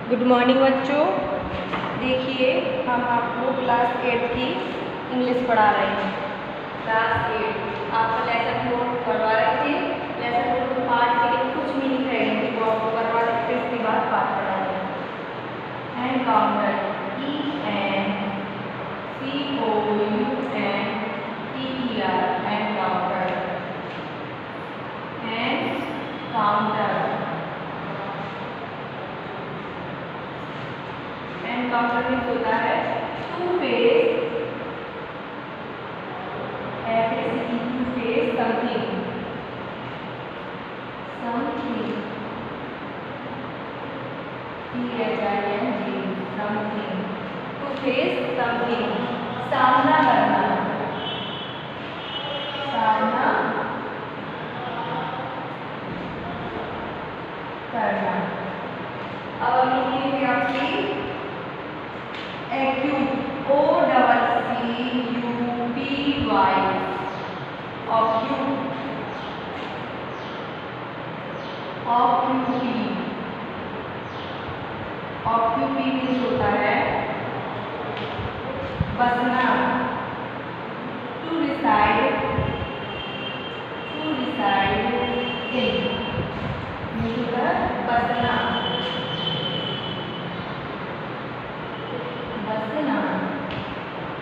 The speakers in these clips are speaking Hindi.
गुड मॉर्निंग बच्चों। देखिए हम आपको क्लास 8 की इंग्लिश पढ़ा रहे हैं। क्लास 8 आपका लेसन नोट करवा रहे थे। लेसन नोट को पाठ के लिए कुछ भी नहीं करेंगे कि वो आपको करवा रहे थे, इसके बाद पाठ पढ़ा रहे हैं। Encounter ENCOUNTER encounter. Encounter means होता है to face, to face something, something, to face something, सामना करना, सामना करना। अब हम लिखेंगे आपकी एक्यूट, OCCUPY, ऑक्यूट, ऑक्यूपी मीन्स होता है बसना, टू रिसाइड इन मीन्स होता है बसना, बसना।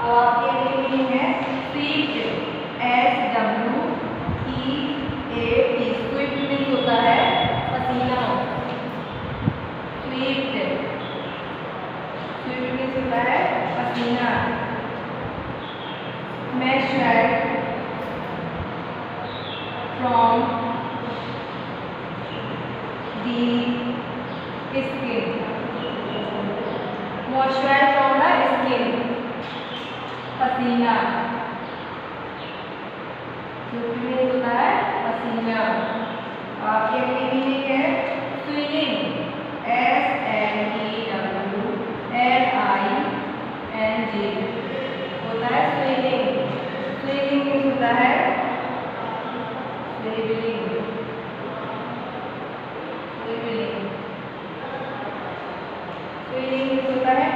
अब आपके लिए मीनिंग है स्वीट, SWEET, स्वीट मीन्स होता है पसीना, स्वीट मीन्स होता है पसीना। Moisture from the skin, moisturize from the skin, पसीना, मीन्स होता है पसीना। आपके लिए मीनिंग है स्विलिंग, SNEWLING होता है स्विलिंग। स्विलिंग मीन्स होता है स्विलिंग, स्विलिंग मीन्स होता है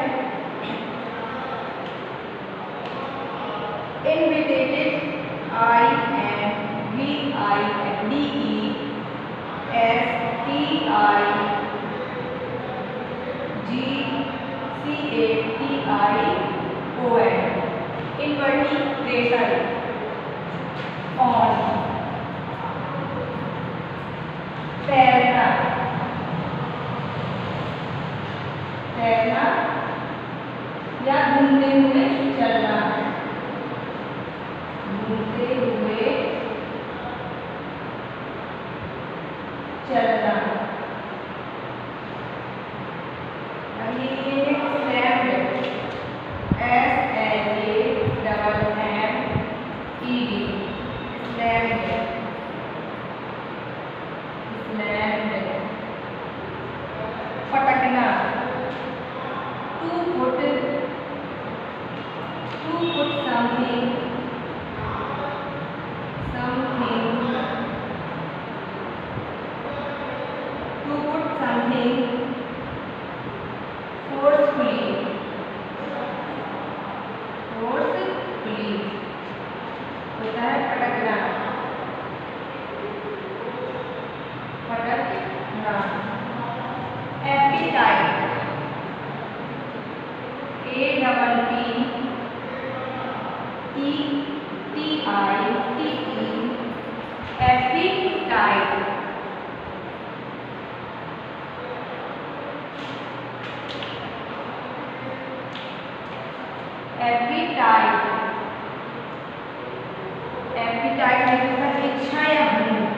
इनविटेटेड, INVITATION, इनवर्टिब्रेशन, ऑन, तैरना, तैरना या घूमते हुए चलना, घूमते हुए चलना। अभी ये स्लैम्ड, SLAMMED, स्लैम्ड। पटकना, to put something, to put something forcefully होता है पटकना, पटकना। Appetite, APPETITE, appetite. Appetite, appetite मतलब इच्छा या भूख।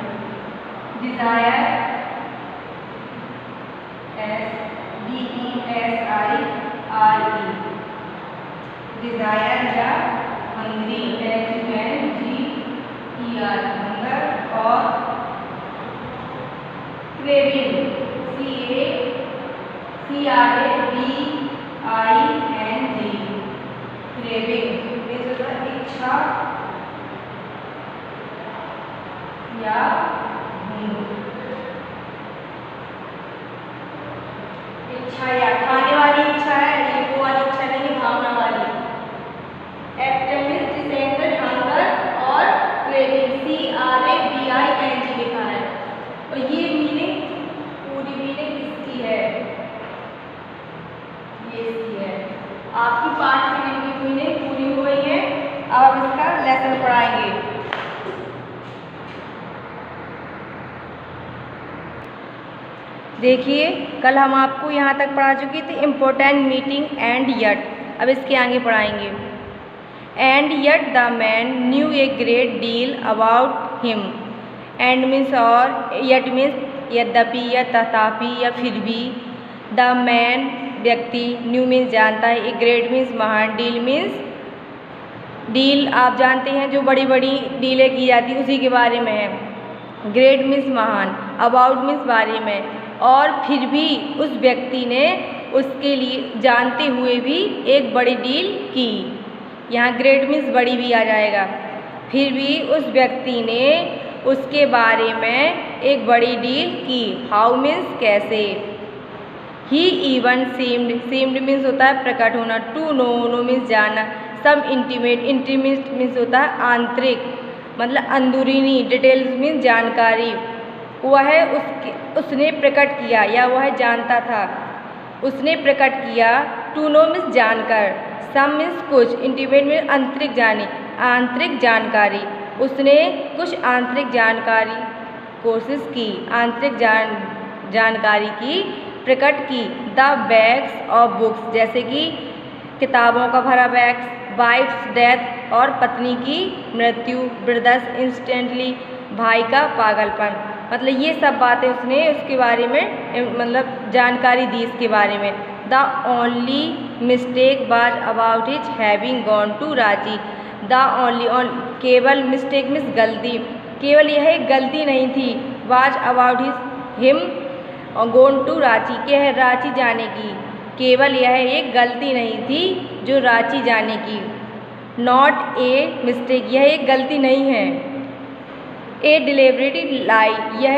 डिजायर, DESIRE, डिजायर या हंग्री, HUNGER, हंगर। और क्रेविंग, CRAVING, क्रेविंग मीन्स इच्छा या भूख। इच्छा या खाने वाली इच्छा है, ये वो वाली इच्छा नहीं, भावना वाली। एक्टिव डिसेंटर हंगर और क्रेविंग, CRAVING लिखा है। और ये मीनिंग, पूरी मीनिंग इसकी है, ये इसकी है। आपकी 5 सेकंड की मीनिंग पूरी हो गई है। अब हम इसका लेसन पढ़ाएंगे। देखिए, कल हम आपको यहाँ तक पढ़ा चुकी थी इम्पोर्टेंट मीटिंग एंड यट। अब इसके आगे पढ़ाएंगे। And yet the man new a great deal about him. And means और, यट मीन्स यद्यपि या तथापि या फिर भी। द मैन व्यक्ति, न्यू मीन्स जानता है, ए ग्रेट मीन्स महान, डील मीन्स डील आप जानते हैं जो बड़ी बड़ी डीलें की जाती उसी के बारे में है। ग्रेट मीन्स महान, अबाउट मीन्स बारे में। और फिर भी उस व्यक्ति ने उसके लिए जानते हुए भी एक बड़ी डील की। यहाँ ग्रेट मीन्स बड़ी भी आ जाएगा। फिर भी उस व्यक्ति ने उसके बारे में एक बड़ी डील की। हाउ मीन्स कैसे। ही इवन सीम्ड, सीम्ड मीन्स होता है प्रकट होना। टू नो, नो मीन्स जानना। सम इंटीमेट, इंटीमेट मीन्स होता है आंतरिक, मतलब अंदरूनी। डिटेल्स मीन्स जानकारी। वह उसने प्रकट किया या वह जानता था, उसने प्रकट किया। टू नो मीन्स जानकर, सम मीन्स कुछ, इंटीमेट मीन्स आंतरिक जाने, आंतरिक जानकारी। उसने कुछ आंतरिक जानकारी कोशिश की, आंतरिक जानकारी की, प्रकट की। द बैग्स ऑफ बुक्स, जैसे कि किताबों का भरा बैग। वाइफ्स डेथ, और पत्नी की मृत्यु। ब्रदर्स इंस्टेंटली, भाई का पागलपन। मतलब ये सब बातें उसने उसके बारे में मतलब जानकारी दी इसके बारे में। The only mistake was about his having gone to Ranchi. The only, केवल, मिस्टेक मीन्स गलती, केवल यह एक गलती नहीं थी। Was about his him gone to Ranchi, के है रांची जाने की। केवल यह एक गलती नहीं थी जो रांची जाने की। नॉट ए मिस्टेक, यह एक गलती नहीं है। ए डिलिबरेट लाई, यह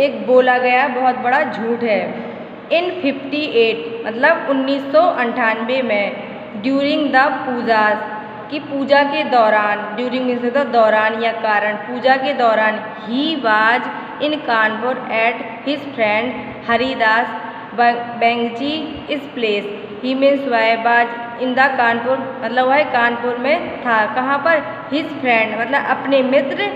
एक बोला गया बहुत बड़ा झूठ है। इन 58, मतलब 1998 में। ड्यूरिंग द पूजास, की पूजा के दौरान। ड्यूरिंग मीन्स होता दौरान या कारण, पूजा के दौरान। He was in Kanpur at his friend Haridas Bagchi's place. He means वह वाज इन द कानपुर, मतलब वह कानपुर में था। कहाँ पर, हिज फ्रेंड, मतलब अपने मित्र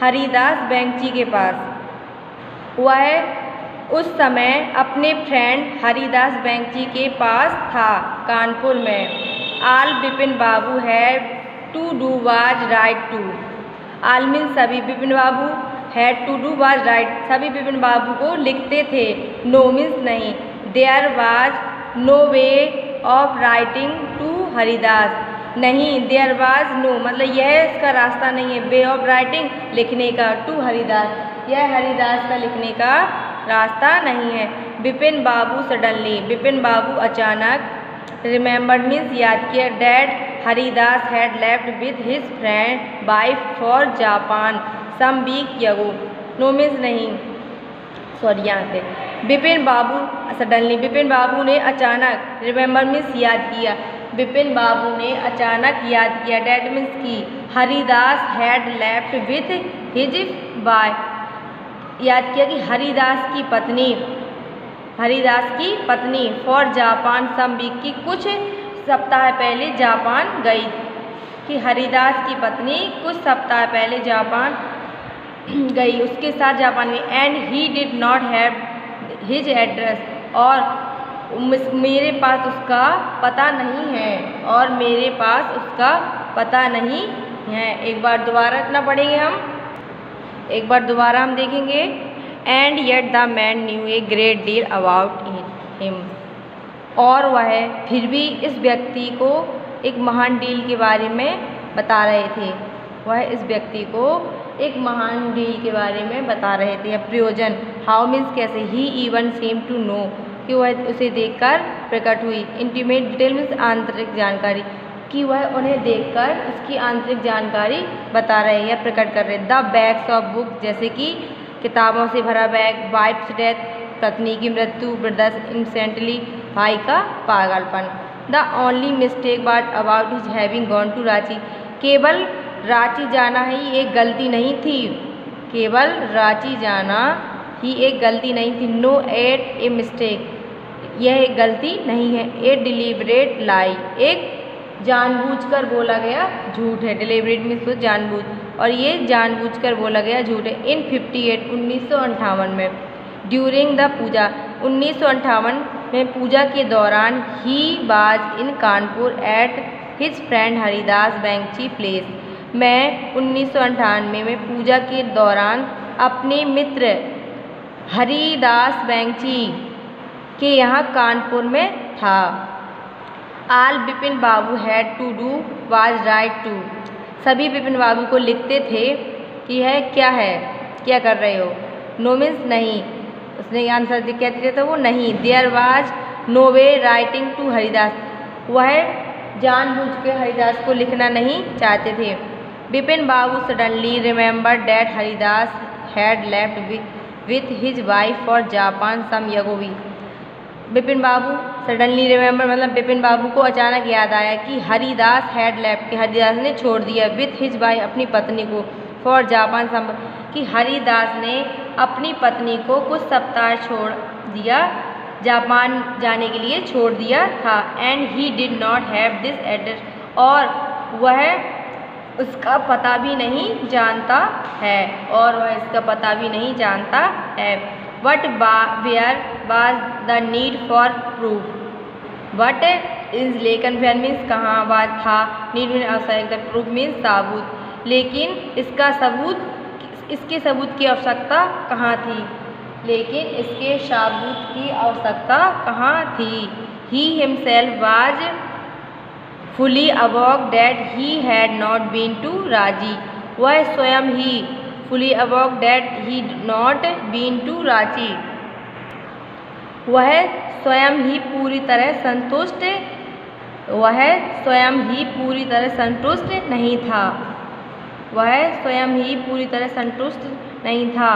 हरिदास बैंगजी के पास। वह उस समय अपने फ्रेंड हरिदास बैंगजी के पास था, कानपुर में। All Bipin Babu had to do was write to. All means सभी, Bipin Babu, had to do was write, सभी बिपिन बाबू को लिखते थे। नो मीन्स नहीं। There was no way of writing to Haridas, नहीं। देयर वाज नो, मतलब यह इसका रास्ता नहीं है। वे ऑफ राइटिंग, लिखने का। टू हरिदास, यह हरिदास का लिखने का रास्ता नहीं है। बिपिन बाबू सडनली, बिपिन बाबू अचानक। रिमेंबर्ड मीन्स याद किया। Dad Haridas had left with his friend wife for Japan some week ago. No means नहीं, सॉरी यहाँ पे। बिपिन बाबू सडनली, बिपिन बाबू ने अचानक। रिमेंबर मीन्स याद किया। बिपिन बाबू ने अचानक याद किया। डैट मीन्स की। Haridas had left with his wife, याद किया कि हरिदास की पत्नी, हरिदास की पत्नी फॉर जापान सम वीक, की कुछ सप्ताह पहले जापान गई। कि हरिदास की पत्नी कुछ सप्ताह पहले जापान गई, उसके साथ जापान में। And he did not have his address, और मेरे पास उसका पता नहीं है, और मेरे पास उसका पता नहीं है। एक बार दोबारा इतना पढ़ेंगे हम, एक बार दोबारा हम देखेंगे। And yet the man new a great deal about him, और वह फिर भी इस व्यक्ति को एक महान डील के बारे में बता रहे थे। वह इस व्यक्ति को एक महान डील के बारे में बता रहे थे। प्रयोजन, हाउ मीन्स कैसे। ही इवन सेम टू नो, कि वह उसे देखकर प्रकट हुई। इंटीमेट डिटेल मीन्स आंतरिक जानकारी, कि वह उन्हें देखकर उसकी आंतरिक जानकारी बता रहे या प्रकट कर रहे। द बैग्स ऑफ बुक, जैसे कि किताबों से भरा बैग। वाइफ्स डेथ, पत्नी की मृत्यु, ब्रदर्स इंसेंटली, भाई का पागलपन। The only mistake what about his having gone to Ranchi, केवल रांची जाना ही एक गलती नहीं थी, केवल रांची जाना ही एक गलती नहीं थी। नो एट ए मिस्टेक, यह एक गलती नहीं है। ए डिलीबरेट लाई, एक जानबूझकर बोला गया झूठ है। डिलीबरेट मीन्स तो जानबूझ, और ये जानबूझकर बोला गया झूठ है। इन 58 1958 में, ड्यूरिंग द पूजा 1958 में पूजा के दौरान, he was in Kanpur at his friend Haridas Bagchi place, मैं 1998 में पूजा के दौरान अपने मित्र हरिदास बैंकची के यहाँ कानपुर में था। All Bipin Babu had to do was write to, सभी बिपिन बाबू को लिखते थे कि यह क्या है, क्या कर रहे हो। नो मीन्स नहीं, उसने आंसर कहते थे तो वो नहीं। There was no way writing to Haridas, वह जानबूझ के हरिदास को लिखना नहीं चाहते थे। Bipin Babu suddenly remember that Haridas had left with his wife for Japan some यगोवी, बिपिन बाबू सडनली रिमेंबर मतलब बिपिन बाबू को अचानक याद आया कि हरिदास हैड लेफ्ट, कि हरिदास ने छोड़ दिया, विथ हिज वाइफ अपनी पत्नी को, फॉर जापान सम, कि हरिदास ने अपनी पत्नी को कुछ सप्ताह छोड़ दिया, जापान जाने के लिए छोड़ दिया था। And he did not have this address, और वह उसका पता भी नहीं जानता है, और वह इसका पता भी नहीं जानता है। What where was the need for proof, what is लेकिन वेयर मीन्स कहाँ, वाज था, नीड मीन आवश्यकता, प्रूफ मीन्स सबूत, लेकिन इसका सबूत, इसके सबूत की आवश्यकता कहाँ थी, लेकिन इसके सबूत की आवश्यकता कहाँ थी। He himself was fully awoke that he had not been to Ranchi, वह स्वयं ही fully awoke that he not been to Ranchi, वह स्वयं ही पूरी तरह संतुष्ट, वह स्वयं ही पूरी तरह संतुष्ट नहीं था, वह स्वयं ही पूरी तरह संतुष्ट नहीं था।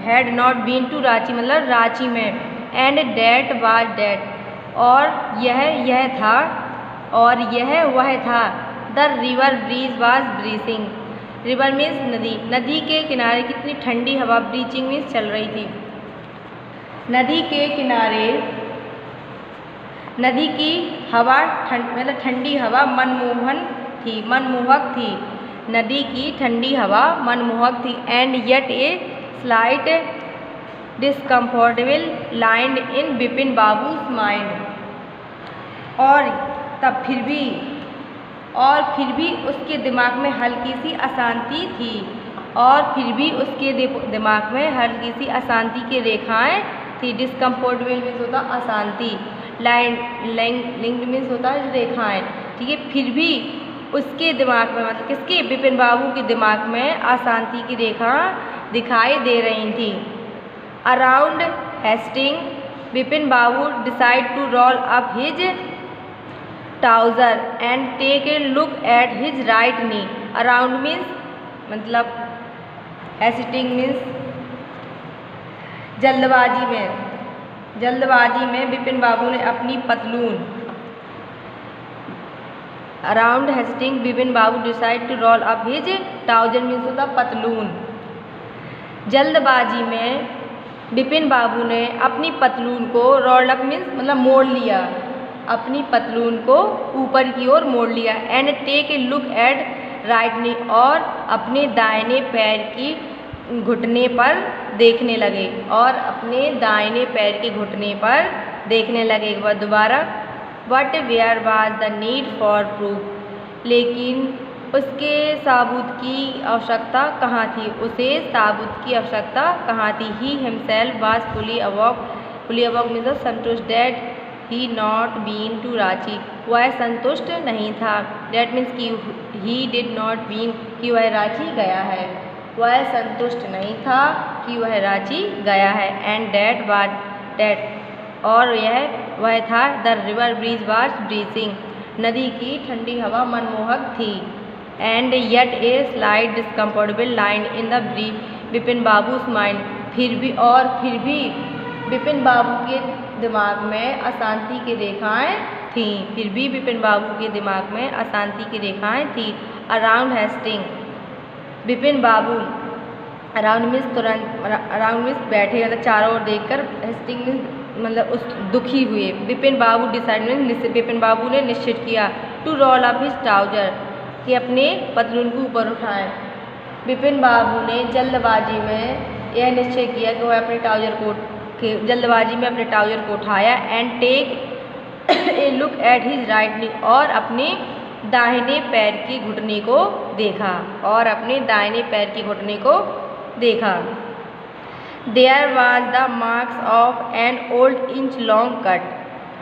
Had not been to Ranchi मतलब रांची में। एंड डैट वाज डैट, और यह था, और यह वह था। The river breeze was breezing, river means नदी, नदी के किनारे कितनी ठंडी हवा, ब्रीचिंग मीन्स चल रही थी। नदी के किनारे नदी की हवा मतलब ठंडी हवा मनमोहन थी, मनमोहक थी, नदी की ठंडी हवा मनमोहक थी। And yet a slight discomfortable lined in Bipin Babu's mind, और तब फिर भी उसके दिमाग में हल्की सी अशांति थी, और फिर भी उसके दिमाग में हल्की सी अशांति की रेखाएं थी। डिस्कम्फर्टेबल मीन्स होता अशांति, लिंक्ड मीन्स होता है रेखाएं, ठीक है। फिर भी उसके दिमाग में मतलब किसके, बिपिन बाबू के दिमाग में अशांति की रेखा दिखाई दे रही थी। Around hasting Bipin Babu decide to roll up his trouser and take a look at his right knee. Around means मतलब हेस्टिंग मीन्स जल्दबाजी में बिपिन बाबू ने अपनी पतलून, around hasting Bipin Babu decide to roll up his trouser means होता पतलून। जल्दबाजी में बिपिन बाबू ने अपनी पतलून को रोल अप मीन्स मतलब मोड़ लिया, अपनी पतलून को ऊपर की ओर मोड़ लिया। And take a look at right knee, और अपने दाहिने पैर की घुटने पर देखने लगे, और अपने दाहिने पैर के घुटने पर देखने लगे। एक बार दोबारा, what where was the need for proof, लेकिन उसके साबूत की आवश्यकता कहाँ थी, उसे साबूत की आवश्यकता कहाँ थी। He himself was fully awoke means संतुष्ट that he not been to Ranchi, वह संतुष्ट नहीं था। डैट मीन्स कि ही डिड नॉट बीन कि वह रांची गया है, वह संतुष्ट नहीं था कि वह रांची गया है। एंड डैट वाज डैट, और वह था। The river breeze was breezing, नदी की ठंडी हवा मनमोहक थी। And yet a slight discomfortable line in the Bipin Babu's mind, फिर भी विपिन बाबू के दिमाग में अशांति की रेखाएं थीं। फिर भी विपिन बाबू के दिमाग में अशांति की रेखाएं थीं। अराउंड हेस्टिंग, विपिन बाबू अराउंड मिस बैठे, मतलब चारों ओर देखकर हेस्टिंग मतलब उस दुखी हुए। विपिन बाबू विपिन बाबू ने निश्चित किया to roll up his trouser, कि अपने पतलून को ऊपर उठाएं। विपिन बाबू ने जल्दबाजी में यह निश्चय किया कि वह अपने ट्राउजर को उठाया। And take a look at his right knee, और अपने दाहिने पैर के घुटने को देखा। There was the marks of an old inch long cut,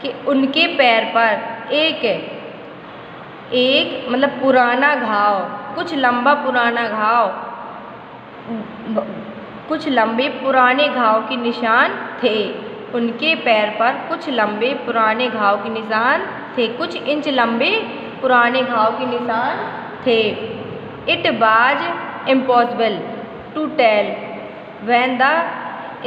कि उनके पैर पर एक मतलब पुराना घाव, कुछ लंबे पुराने घाव के निशान थे। उनके पैर पर कुछ लंबे पुराने घाव के निशान थे, कुछ इंच लंबे पुराने घाव के निशान थे। It was impossible to tell when the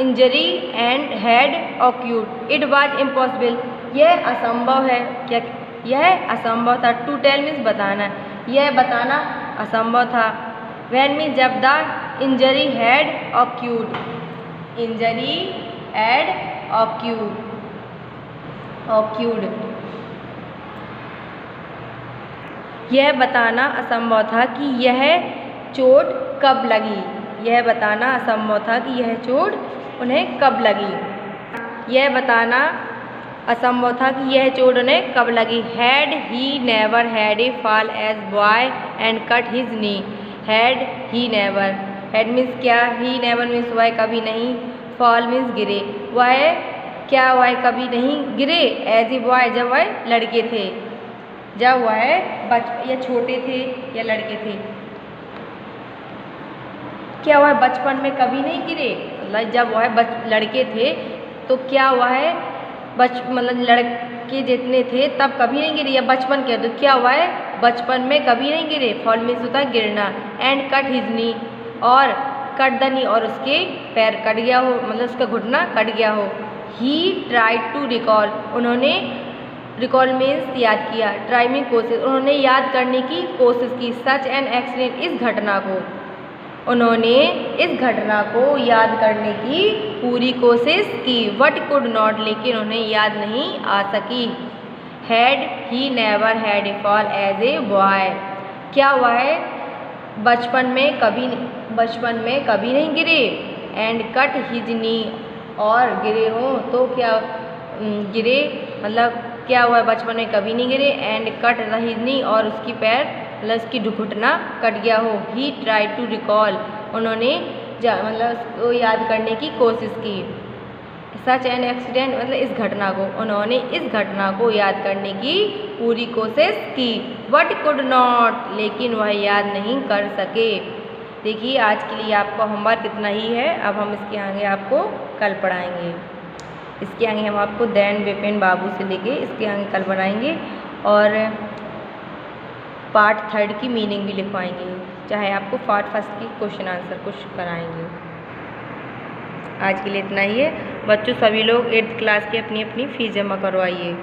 injury and had occurred. It was impossible, यह असंभव है, क्या यह असंभव था। टू टेल मीन्स बताना, यह बताना असंभव था। व्हेन मीन्स जब द इंजरी हैड ऑक्यूड, यह बताना असंभव था कि यह चोट कब लगी। यह बताना असंभव था कि यह चोट उन्हें कब लगी। यह बताना असंभव था कि यह चोट उन्हें कब लगी। Had he never had a fall as boy and cut his knee. Had he never, had means क्या, ही नेवर मीन्स वह कभी नहीं, फॉल मीन्स गिरे, वह कभी नहीं गिरे। एज ए बॉय, जब वह लड़के थे, जब वह या छोटे थे या लड़के थे, क्या वह बचपन में कभी नहीं गिरे। मतलब जब वह लड़के थे तो क्या वह मतलब लड़के जितने थे तब कभी नहीं गिरे, या बचपन के तो क्या वह बचपन में कभी नहीं गिरे। फॉल मीन्स होता है गिरना। एंड कट हिज नी, और कट द नी, और उसके पैर कट गया हो, मतलब उसका घुटना कट गया हो। ही ट्राइड टू रिकॉल, उन्होंने रिकॉल मीन्स याद किया, ट्राई में कोशिश, उन्होंने याद करने की कोशिश की। सच एन एक्सीडेंट, इस घटना को, उन्होंने इस घटना को याद करने की पूरी कोशिश की। वट कुड नॉट, लेकिन उन्हें याद नहीं आ सकी। Had he never had a fall as a boy, क्या वह बचपन में कभी नहीं गिरे। एंड कट हिज नी, और गिरे हों तो क्या गिरे, मतलब क्या वह बचपन में कभी नहीं गिरे। एंड कट हिज नी, और उसकी पैर मतलब उसकी घुटना कट गया हो। ही ट्राई टू रिकॉल, उन्होंने मतलब उसको याद करने की कोशिश की। सच एन एक्सीडेंट, मतलब इस घटना को, उन्होंने इस घटना को याद करने की पूरी कोशिश की। बट कुड नॉट, लेकिन वह याद नहीं कर सके। देखिए आज के लिए आपका होमवर्क इतना ही है। अब हम इसके आगे आपको कल पढ़ाएंगे। इसके आगे हम आपको दैन विपिन बाबू से लेके इसके आगे कल बनाएंगे, और पार्ट 3 की मीनिंग भी लिखवाएंगे, चाहे आपको पार्ट 1 की क्वेश्चन आंसर कुछ कराएंगे। आज के लिए इतना ही है। बच्चों सभी लोग 8th क्लास की अपनी अपनी फ़ीस जमा करवाइए।